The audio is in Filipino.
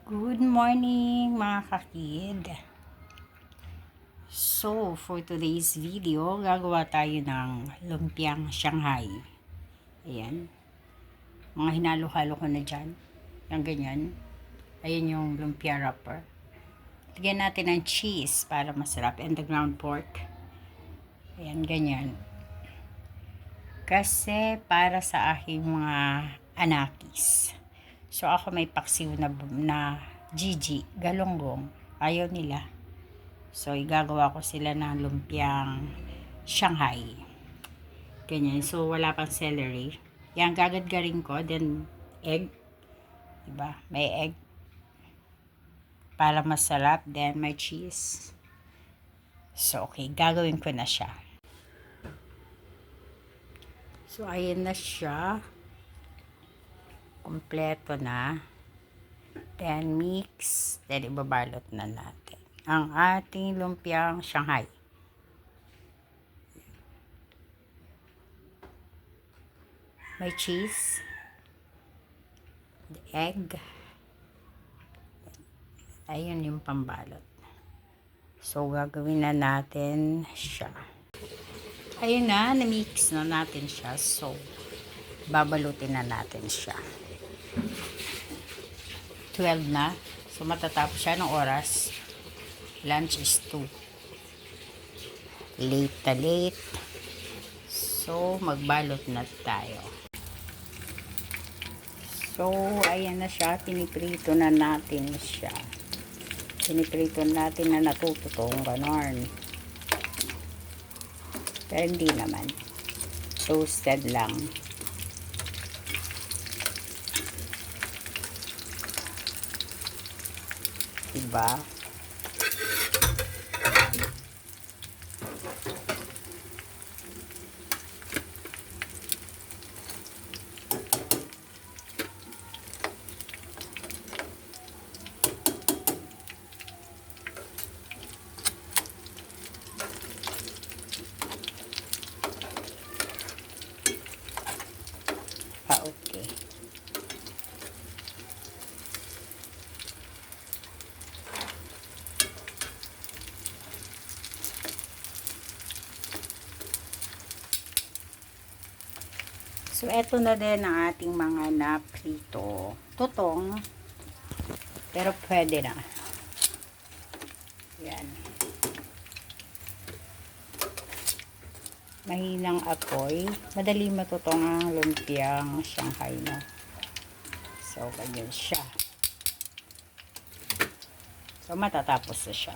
Good morning mga kakid. So, for today's video, gagawa tayo ng lumpiang Shanghai. Ayan. Mga hinalo-halo ko na dyan. Yung ganyan. Ayan yung lumpia wrapper. Lagyan natin ng cheese para masarap. And the ground pork. Ayan, ganyan. Kasi para sa aking mga anakis. So, ako may paksiw na Gigi, galonggong. Ayaw nila. So, igagawa ko sila ng lumpiang Shanghai. Ganyan. So, wala pang celery. Yan, gagadgarin ko. Then, egg. Diba? May egg. Para masarap. Then, may cheese. So, okay. Gagawin ko na siya. So, ayan na siya. Kompleto na. Then, mix. Then, ibabalot na natin ang ating lumpiang Shanghai. May cheese. The egg. Ayun yung pambalot. So, gagawin na natin siya. Ayun na. Na-mix na natin siya. So, babalutin na natin siya. 12 na. So, matatapos siya ng oras. Lunch is 2. Late na late. So, magbalot na tayo. So, ayan na siya. Piniprito na natin siya. Piniprito natin na natututong ganon. Pero hindi naman. Toasted lang. Diba? Okay. So, eto na din ang ating mga naprito. Tutong. Pero pwede na. Yan. Mahinang apoy. Madali matutong ang lumpiang Shanghai na. So, ganyan siya. So, matatapos na siya.